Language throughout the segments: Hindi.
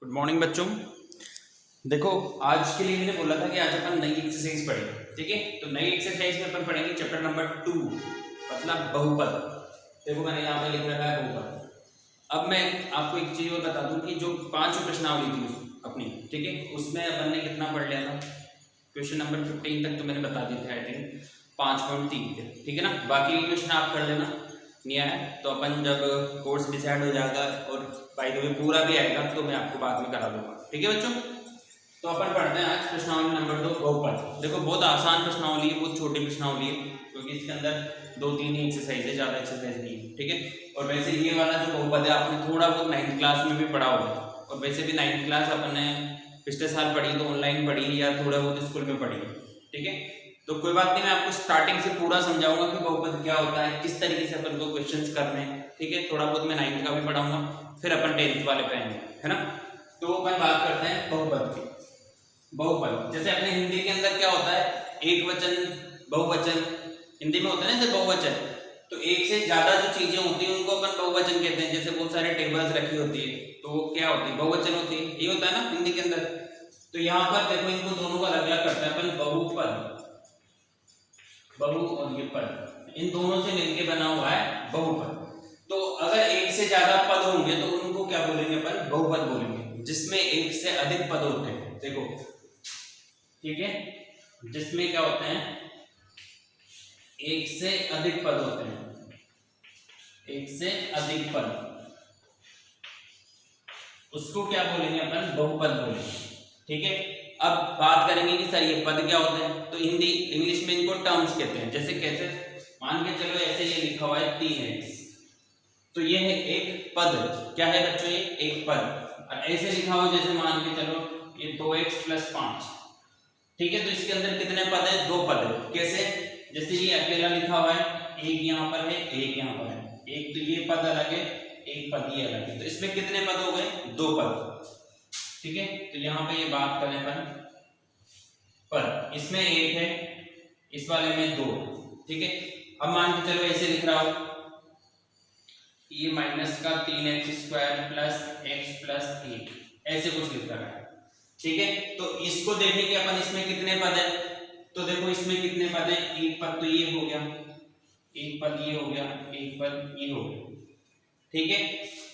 गुड मॉर्निंग बच्चों। देखो आज के लिए मैंने बोला था कि आज अपन नई एक्सरसाइज पढ़ेंगे, ठीक है। तो नई एक्सरसाइज में अपन पढ़ेंगे चैप्टर नंबर 2 मतलब बहुपद। देखो मैंने यहाँ पे लिख रखा है बहुपद। अब मैं आपको एक चीज और बता दूं कि जो 5 प्रश्नावली थी अपनी, ठीक है, उसमें अपन ने कितना पढ़ लिया था। क्वेश्चन नंबर 15 तक तो मैंने बता दिए थे, आई थिंक 5.3 थे, ठीक है ना। बाकी क्वेश्चन आप कर लेना, नहीं आया तो अपन जब कोर्स डिसाइड हो जाएगा और बाय द वे पूरा भी आएगा तो मैं आपको बाद में करा दूंगा, ठीक है बच्चों। तो अपन पढ़ते हैं आज प्रश्नावली नंबर 2 बहुपद। देखो बहुत आसान प्रश्नावली है, बहुत छोटी प्रश्नावली है, क्योंकि इसके अंदर 2-3 ही एक्सरसाइज है, ज़्यादा एक्सरसाइज नहीं है, ठीक है। और वैसे ये वाला जो बहुपद है आपने थोड़ा बहुत 9th क्लास में भी पढ़ा होगा, और वैसे भी 9th क्लास अपन ने पिछले साल पढ़ी तो ऑनलाइन पढ़ी या थोड़ा बहुत स्कूल में पढ़ी, ठीक है। तो कोई बात नहीं, मैं आपको स्टार्टिंग से पूरा समझाऊंगा कि बहुपद क्या होता है, किस तरीके से अपन को क्वेश्चंस करने हैं, ठीक है। थोड़ा बहुत मैं 9th का भी पढ़ाऊंगा, फिर अपन 10th वाले पे आएंगे, है ना। तो अपन बात करते हैं बहुपद की। बहुपद जैसे अपने हिंदी के अंदर क्या होता है, एक वचन, बहुवचन, हिंदी में होता है ना जैसे बहुवचन, तो एक से ज्यादा जो चीजें होती हैं उनको अपन बहुवचन कहते हैं। जैसे बहुत सारे टेबल्स रखी होती है तो वो क्या होती है, बहुवचन होती है, ये होता है ना हिंदी के अंदर। तो यहाँ पर देखो इनको दोनों को अलग अलग करते हैं अपन, बहुपद, बहु और ये पद, इन दोनों से मिलकर बना हुआ है बहुपद। तो अगर एक से ज्यादा पद होंगे तो उनको क्या बोलेंगे अपन, बहुपद बोलेंगे। जिसमें एक से अधिक पद होते हैं, देखो, ठीक है, जिसमें क्या होते हैं, एक से अधिक पद होते हैं, एक से अधिक पद, उसको क्या बोलेंगे अपन, बहुपद बोलेंगे, ठीक है। अब बात करेंगे कि सर ये पद क्या होते हैं, तो हिंदी इंग्लिश में इनको टर्म्स कहते हैं। जैसे कैसे, मान के चलो ऐसे ये लिखा हुआ है 3x, तो ये है एक पद। क्या है बच्चों, ये एक पद। और ऐसे लिखा हुआ जैसे मान के चलो ये 2x + 5, ठीक है। तो इसके अंदर कितने पद है, 2 पद है। कैसे, जैसे ये अकेला लिखा हुआ है, एक यहाँ पर है, एक यहाँ पर है, एक तो ये पद अलग है, एक पद ये अलग है, तो इसमें कितने पद हो गए, 2 पद, ठीक है। तो यहाँ पे ये बात करें अपन पर, इसमें 1 है, इस वाले में 2, ठीक है। अब मान के चलो ऐसे लिख रहा हो, ये माइनस का 3x² + x + 1, ऐसे कुछ लिख रहा है, ठीक है। तो इसको देखेंगे अपन, इसमें कितने पद है, तो देखो इसमें कितने पद है, एक पद तो ये हो गया, एक पद ये हो गया, एक पद ये हो गया, ठीक है।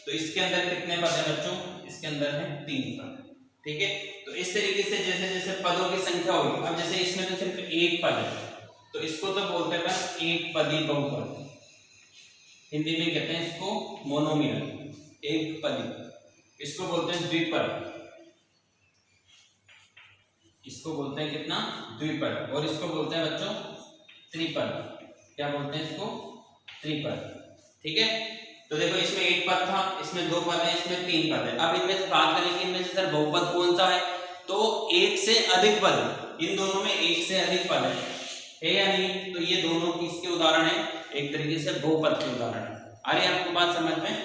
तो इसके अंदर कितने पद है बच्चों, इसके अंदर है 3 पद, ठीक है। तो इस तरीके से जैसे जैसे पदों की संख्या होगी, अब जैसे इसमें तो सिर्फ एक पद है तो इसको तो बोलते हैं बस एक पदी बहुपद, हिंदी में कहते हैं इसको मोनोमियल, एक पदी। इसको बोलते हैं द्विपद, इसको बोलते हैं कितना, द्विपद। और इसको बोलते हैं बच्चों त्रिपद। क्या बोलते हैं इसको, त्रिपद, ठीक है। तो देखो इसमें एक पद था, इसमें 2 पद है, इसमें 3 पद है। अब इनमें से बात करेंगे इनमें से सर बहुपद कौन सा है, तो एक से अधिक पद, इन दोनों में एक से अधिक पद है या नहीं। तो ये दोनों किसके उदाहरण है, एक तरीके से बहुपद के उदाहरण है। आ रही है आपको बात समझ में,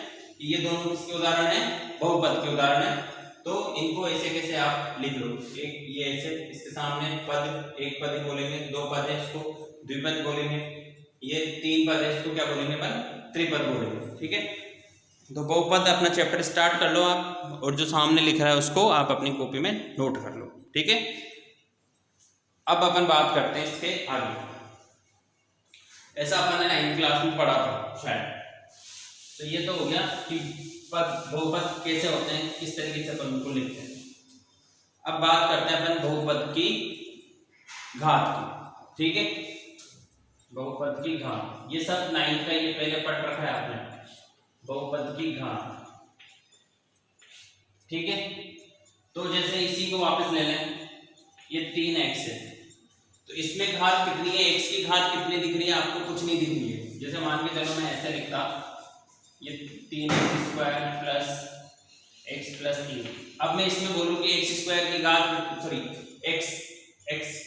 ये दोनों किसके उदाहरण है, बहुपद के उदाहरण है। तो इनको ऐसे कैसे आप लिख लो, एक ये ऐसे इसके सामने पद, एक पद ही बोलेंगे, 2 पद है इसको द्विपद बोलेंगे, ये 3 पद है इसको क्या बोलेंगे अपन, त्रिपद बोलेंगे, ठीक है। तो बहुपद अपना चैप्टर स्टार्ट कर लो आप, और जो सामने लिख रहा है उसको आप अपनी कॉपी में नोट कर लो, ठीक है। अब अपन बात करते हैं इसके आगे। ऐसा अपन ने 9th क्लास में पढ़ा था शायद, तो ये तो हो गया कि पद, बहुपद कैसे होते हैं, किस तरीके से अपन उनको लिखते हैं। अब बात करते हैं अपन बहुपद की घात की, ठीक है, बहुपद की घात। ये सब 9th का ये पहले पढ़ रखा है आपने, बहुपद की घात, ठीक है। तो जैसे इसी को वापस ले लें, ये 3x है, तो इसमें घात कितनी है, x की घात कितनी दिख रही है आपको, कुछ नहीं दिख रही है। जैसे मान के चलो मैं ऐसे लिखता, ये 3x² + x + 1। अब मैं इसमें बोलूं कि x² की घात, सॉरी x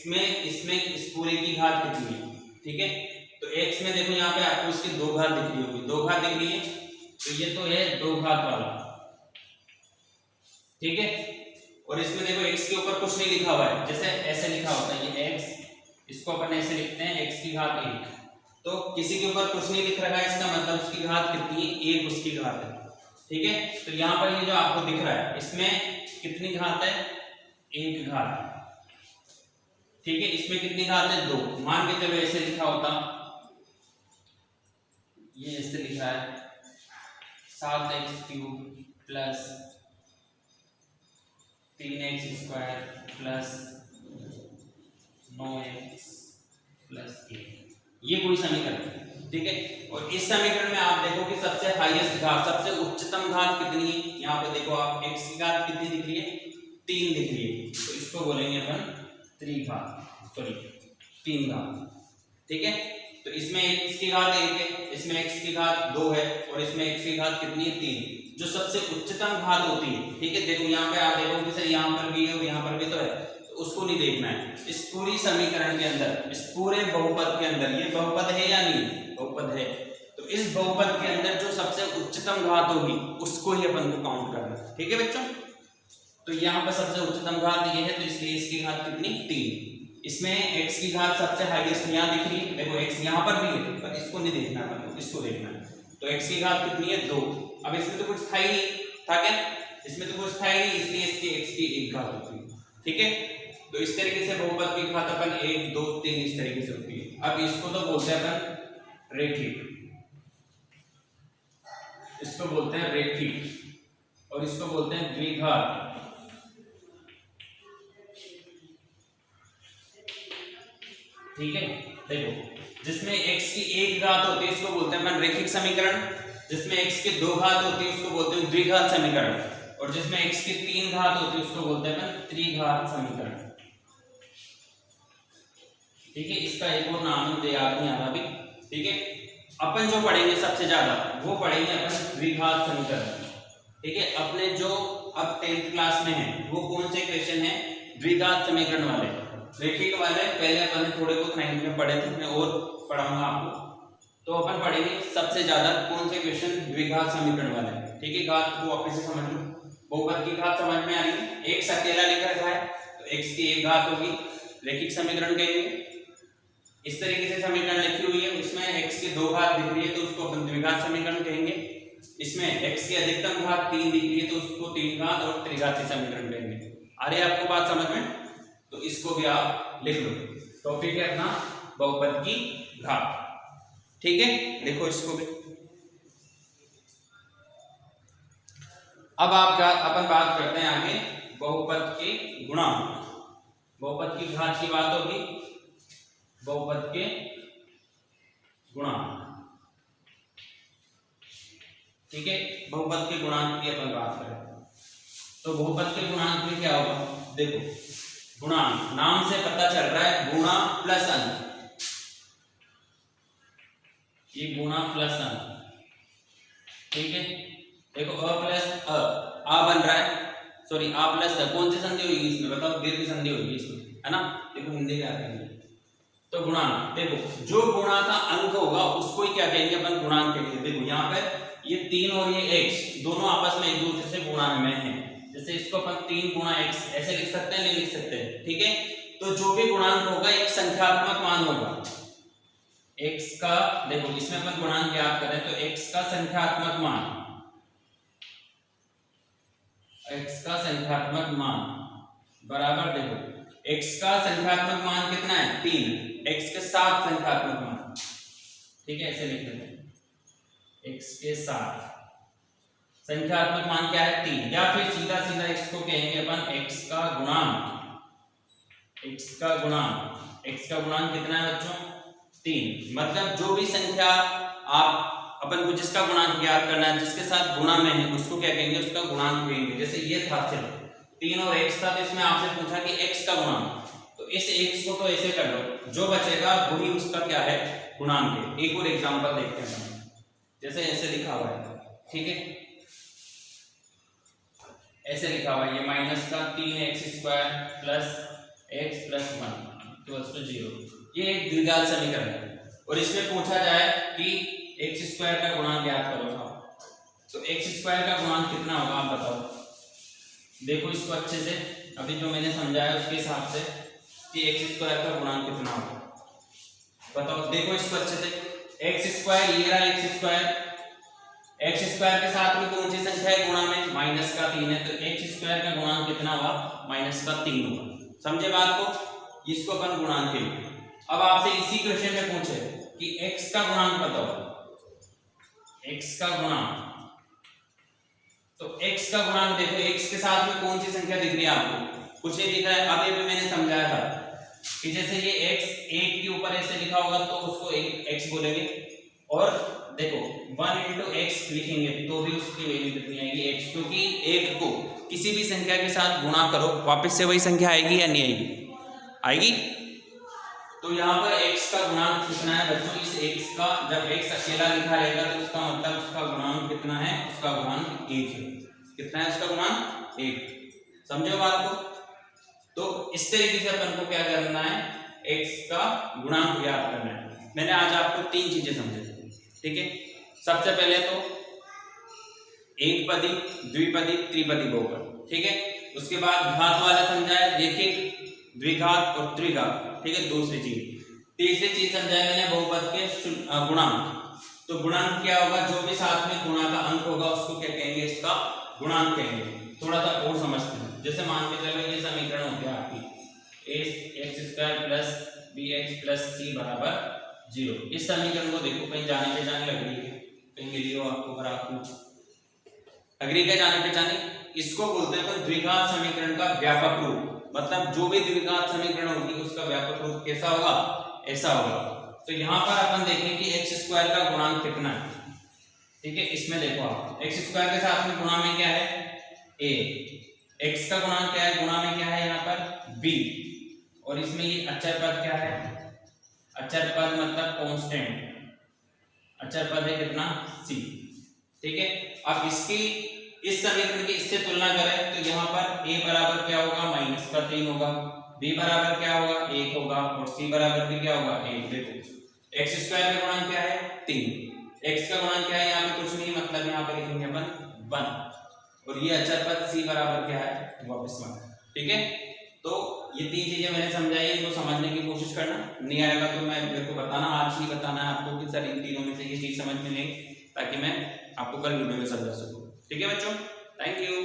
में, इसमें इस पूरे की घात कितनी है, ठीक है। तो x में देखो यहाँ पे आपको इसकी 2 घात दिख रही होगी, 2 घात दिख रही है, तो ये तो है 2 घात वाला, ठीक है। और इसमें देखो x के ऊपर कुछ नहीं लिखा हुआ है, जैसे ऐसे लिखा होता है ये x, इसको अपन ऐसे लिखते हैं x की घात 1, तो किसी के ऊपर कुछ नहीं लिख रखा है, इसका मतलब उसकी घात कितनी है, 1 उसकी घात है, ठीक है। तो यहाँ पर ये जो आपको दिख रहा है इसमें कितनी घात है, 1 घात, ठीक है। इसमें कितनी घात है, 2। मान के चलो ऐसे लिखा होता, ये ऐसे लिखा है 7x³ plus 3x² plus 9x plus 1, ये कोई समीकरण, ठीक है। और इस समीकरण में आप देखो कि सबसे हाईएस्ट घात, सबसे उच्चतम घात कितनी है, यहाँ पे देखो आप x की घात कितनी दिख रही है, 3 दिख रही है, तो इसको बोलेंगे अपन त्रिघात, सॉरी 3 घात, ठीक है। तो इसमें x की घात 1 है, इसमें x की घात 2 है, और इसमें x की घात कितनी है, 3। जो सबसे उच्चतम घात होती है, ठीक है। देखो यहाँ पे आप देखो कि सर यहाँ पर भी है और यहाँ पर भी तो है, तो उसको नहीं देखना है। इस पूरी समीकरण के अंदर, इस पूरे बहुपद के अंदर, ये बहुपद है या नहीं, बहुपद है, तो इस बहुपद के अंदर जो सबसे उच्चतम घात होगी उसको ही अपन को काउंट करना है, ठीक है बच्चों। तो यहाँ पर सबसे उच्चतम घात ये है, तो इसलिए इसकी घात कितनी, 3। इसमें x की घात सबसे हाईएस्ट यहाँ दिख रही है, देखो x यहाँ पर भी है, पर इसको नहीं देखना है, इसको देखना है। तो x की घात कितनी है, 2। अब इसमें तो कुछ था ही नहीं, था क्या, इसमें तो कुछ था ही नहीं, इसलिए इसकी x की 1 घात होती है, ठीक है। तो इस तरीके से बहुपद की घात अपन 1 2 3 इस तरीके से होती है। अब इसको तो बोलते हैं अपन रेखिक, इसको बोलते हैं रेखिक, और इसको बोलते हैं द्विघात, ठीक है। देखो जिसमें x की 1 घात होती है इसको बोलते हैं अपन रेखिक समीकरण, जिसमें x की 2 घात होती है उसको बोलते हैं द्विघात समीकरण, और जिसमें x की 3 घात होती है उसको बोलते हैं अपन त्रिघात समीकरण, ठीक है। इसका एक और नाम मुझे याद नहीं आ रहा अभी, ठीक है। अपन जो पढ़ेंगे सबसे ज्यादा वो पढ़ेंगे अपन द्विघात समीकरण, ठीक है। अपने जो अब 10th क्लास में है वो कौन से क्वेश्चन है, द्विघात समीकरण वाले, रेखिक वाले पहले अपन थोड़े बहुत 9th में पढ़े थे, मैं और पढ़ाऊंगा आपको। तो अपन पढ़ेंगे सबसे ज्यादा कौन से क्वेश्चन, द्विघात समीकरण वाले, ठीक है। घात को वापस से समझ लो, बहुपद की घात समझ में आ रही है, x अकेला लिख रखा है तो x की 1 घात होगी, रेखिक समीकरण कहेंगे। इस तरीके से समीकरण लिखी हुई है, उसमें x की 2 घात दिख रही है तो उसको अपन द्विघात समीकरण कहेंगे। इसमें x की अधिकतम घात 3 दिख रही है तो उसको 3 घात और त्रिघाती समीकरण कहेंगे। आ रही है आपको बात समझ में, तो इसको भी आप लिख लो, टॉपिक है अपना बहुपद की घात, ठीक है। देखो इसको भी, अब अपन बात करते हैं आगे बहुपद के गुणांक। बहुपद की घात की बात होगी, बहुपद के गुणांक, ठीक है। बहुपद के गुणांक की अपन बात करें तो बहुपद के गुणांक में क्या होगा, देखो गुणांक नाम से पता चल रहा है, गुणा प्लस अंक, ये गुणा प्लस अंक, ठीक है। देखो अ प्लस आ बन रहा है, सॉरी आ प्लस कौन सी संधि होगी इसमें, बताओ, दीर्घ संधि होगी इसमें, है ना। देखो हिंदी क्या कहेंगे, तो गुणांक, देखो जो गुणा का अंक होगा उसको ही क्या कहेंगे अपन, गुणांक कहेंगे। देखो यहाँ पर ये 3 और ये x दोनों आपस में एक दूसरे से गुणा में है, जैसे इसको अपन 3 गुणा x ऐसे लिख सकते हैं, नहीं लिख सकते, ठीक है। तो जो भी गुणांक होगा एक संख्यात्मक मान होगा x का, देखो इसमें अपन गुणांक याद करें तो x का संख्यात्मक मान, x का संख्यात्मक मान बराबर, देखो x का संख्यात्मक मान कितना है, 3, x के साथ संख्यात्मक मान, ठीक है, ऐसे लिख लेते हैं, x के साथ संख्यात्मक मान क्या है, 3, या फिर सीधा सीधा x को कहेंगे अपन x का गुणांक, x का गुणांक, x का गुणांक कितना है बच्चों, 3। मतलब जो भी संख्या आप अपन को जिसका गुणांक ज्ञात करना है, जिसके साथ गुणा में है उसको क्या कहेंगे, उसका गुणांक कहेंगे। जैसे ये था, चलो 3 और x था, तो इसमें आपसे पूछा कि x का गुणांक, तो इस x को तो ऐसे कर लो, जो बचेगा वही उसका क्या है, गुणांक है। एक और एग्जांपल देखते हैं, जैसे ऐसे लिखा हुआ है, ठीक है, ऐसे लिखा हुआ है, ये माइनस का 3x² plus x plus 1 equals to 0, ये एक द्विघात समीकरण है। और इसमें पूछा जाए कि x² का गुणांक ज्ञात करो, तो x² का गुणांक कितना होगा आप बताओ। देखो इसको अच्छे से, अभी जो मैंने समझाया उसके हिसाब से कि x² का गुणांक कितना होगा बताओ। देखो इसको अच्छे से, x² ये रहा x², एक्स स्क्वायर के साथ में कौन सी संख्या है गुणा में, माइनस का 3 है, तो एक्स स्क्वायर का गुणांक कितना हुआ, माइनस का 3 होगा। समझे बात को, इसको अपन गुणांक के। अब आपसे इसी क्वेश्चन में पूछे कि एक्स का गुणांक बताओ, एक्स का गुणांक, तो x का गुणांक देखो, x के साथ में कौन सी संख्या दिख रही है आपको, कुछ नहीं दिख रहा है। अभी भी मैंने समझाया था कि जैसे ये x 1 के ऊपर ऐसे लिखा होगा तो उसको x बोलेंगे, और देखो 1 into x लिखेंगे तो भी उसकी वैल्यू कितनी आएगी, x, क्योंकि 1 को किसी भी संख्या के साथ गुणा करो वापस से वही संख्या आएगी या नहीं आएगी, आएगी। तो यहाँ पर x का गुणांक कितना है बच्चों, इस x का जब x अकेला लिखा रहेगा तो उसका मतलब उसका गुणांक कितना है, उसका गुणांक 1 है। कितना है उसका गुणांक, 1। समझो बात को। तो इस तरीके से अपन को क्या करना है, x का गुणांक ज्ञात करना है। मैंने आज आपको 3 चीजें समझाई, ठीक है। सबसे पहले तो एकपदी, द्विपदी, त्रिपदी बहुपद, ठीक है। उसके बाद घात वाला समझाया, रेखिक, द्विघात और त्रिघात, ठीक है, दूसरी चीज। तीसरी चीज समझाया मैंने बहुपद के गुणांक। तो गुणांक क्या होगा, जो भी साथ में गुणा का अंक होगा उसको क्या कहेंगे, इसका गुणांक कहेंगे। थोड़ा सा और समझते हैं। जैसे मान के चलो ये समीकरण हो गया आपकी ax² plus bx plus c बराबर 0। इस समीकरण को देखो, कहीं जाने पहचाने लग रही है, कहीं मिली हो आपको, पर आपको अग्री क्या जाने पहचाने, इसको बोलते हैं द्विघात समीकरण का व्यापक रूप। मतलब जो भी द्विघात समीकरण होगी उसका व्यापक रूप कैसा होगा, ऐसा होगा। तो यहाँ पर अपन देखें कि एक्स स्क्वायर का गुणांक कितना है, ठीक है। इसमें देखो आप एक्स स्क्वायर के साथ में गुणा में क्या है, a, x का गुणांक क्या है, गुणा में क्या है यहाँ पर b, और इसमें ये अचर पद क्या है, अचर पद मतलब कांस्टेंट, अचर पद है कितना, c, ठीक है। अब इसकी इस समीकरण की इससे तुलना करें तो यहाँ पर a बराबर क्या होगा, माइनस का 3 होगा, b बराबर क्या होगा, 1 होगा, और c बराबर भी क्या होगा, 1। देखो एक्स स्क्वायर का गुणांक क्या है, 3, x का गुणांक क्या है, यहाँ पे कुछ नहीं, मतलब यहाँ पे लिखेंगे अपन 1, और ये अचर पद c बराबर क्या है, वापस 1, ठीक है। तो ये 3 चीजें मैंने समझाई, इनको समझने की कोशिश करना, नहीं आएगा तो मैं मेरे को बताना, आज ही बताना है आपको कि सर इन तीनों में से ये चीज समझ में नहीं, ताकि मैं आपको कल वीडियो में समझा सकूं। ठीक है बच्चों, थैंक यू।